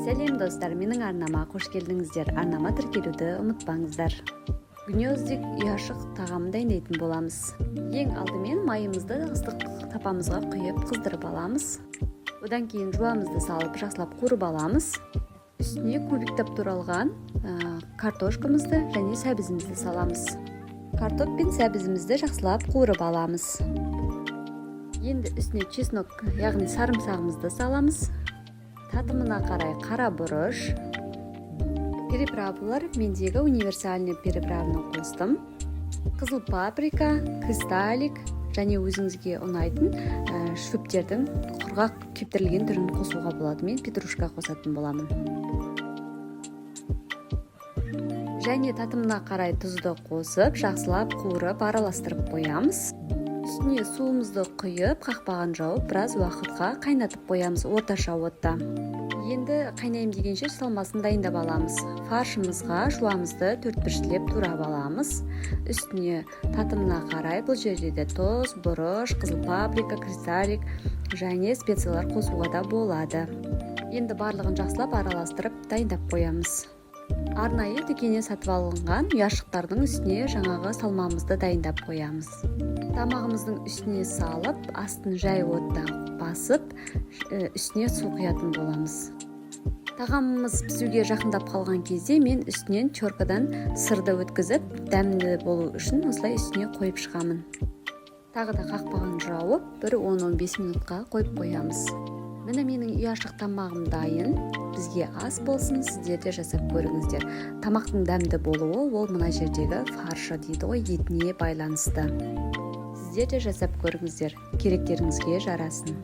Сәлем достар, менің арнама қош келдіңіздер. Арнама тіркелуді ұмытпаңыздар. Күнөздік ұяшық тағамын дайындайтын боламыз. Ең алдымен майымызды ыстық тапамызға құйып қыздырып аламыз. Одан кейін жуамызды салып жақсылап қуырып аламыз. Үстіне кубиктеп туралған картошкамызды және сәбізімізді саламыз. Картоп пен сәбізімізді жақсылап қуырып аламыз. Енді үстіне чеснок, яғни сарымсағымызды саламыз. Татымына қарай қара бұрыш, приправалар, мендегі универсальный приправаны қостым. Қызыл паприка, кристаллик және өзіңізге ұнайтын шөптердің құрғақ кептірілген түрін қосуға болады. Мен петрушка қосатын боламын. Және татымына қарай тұзды қосып, жақсылап қуырып, араластырып қоямыз. Үстіне суымызды құйып, қақпағын жауып, біраз уақытқа қайнатып қоямыз орташа отта. Енді қайнайым дегенше салмасын дайындап аламыз. Фаршымызға жуамызды төртбұрыштап турап аламыз. Үстіне татымына қарай бұл жерде де тұз, бұрыш, қызыл паприка, кристаллик және специялар қосуға да болады. Енді барлығын жақсылап араластырып дайындап қоямыз. Арнайы дүкеннен сатып алынған ұяшықтардың үстіне жаңағы салмамызды дайындап қоямыз. Тамағымыздың үстіне салып, астын жай отта басып, үстіне су құятын боламыз. Тағамымыз пісуге жақындап қалған кезде мен үстінен теркадан сырды өткізіп, дәмді болу үшін осылай үстіне қойып шығамын. Тағы да қақпағын жауып, бір 10-15 минутқа қойып қоямыз. Міне менің ұяшық тамағым дайын. Бізге ас болсын, сіздер де жасап көріңіздер. Тамақтың дәмді болуы ол мына жердегі фаршы дейді ғой, етіне байланысты. Сіздер де жасап көріңіздер, керектеріңізге жарасын.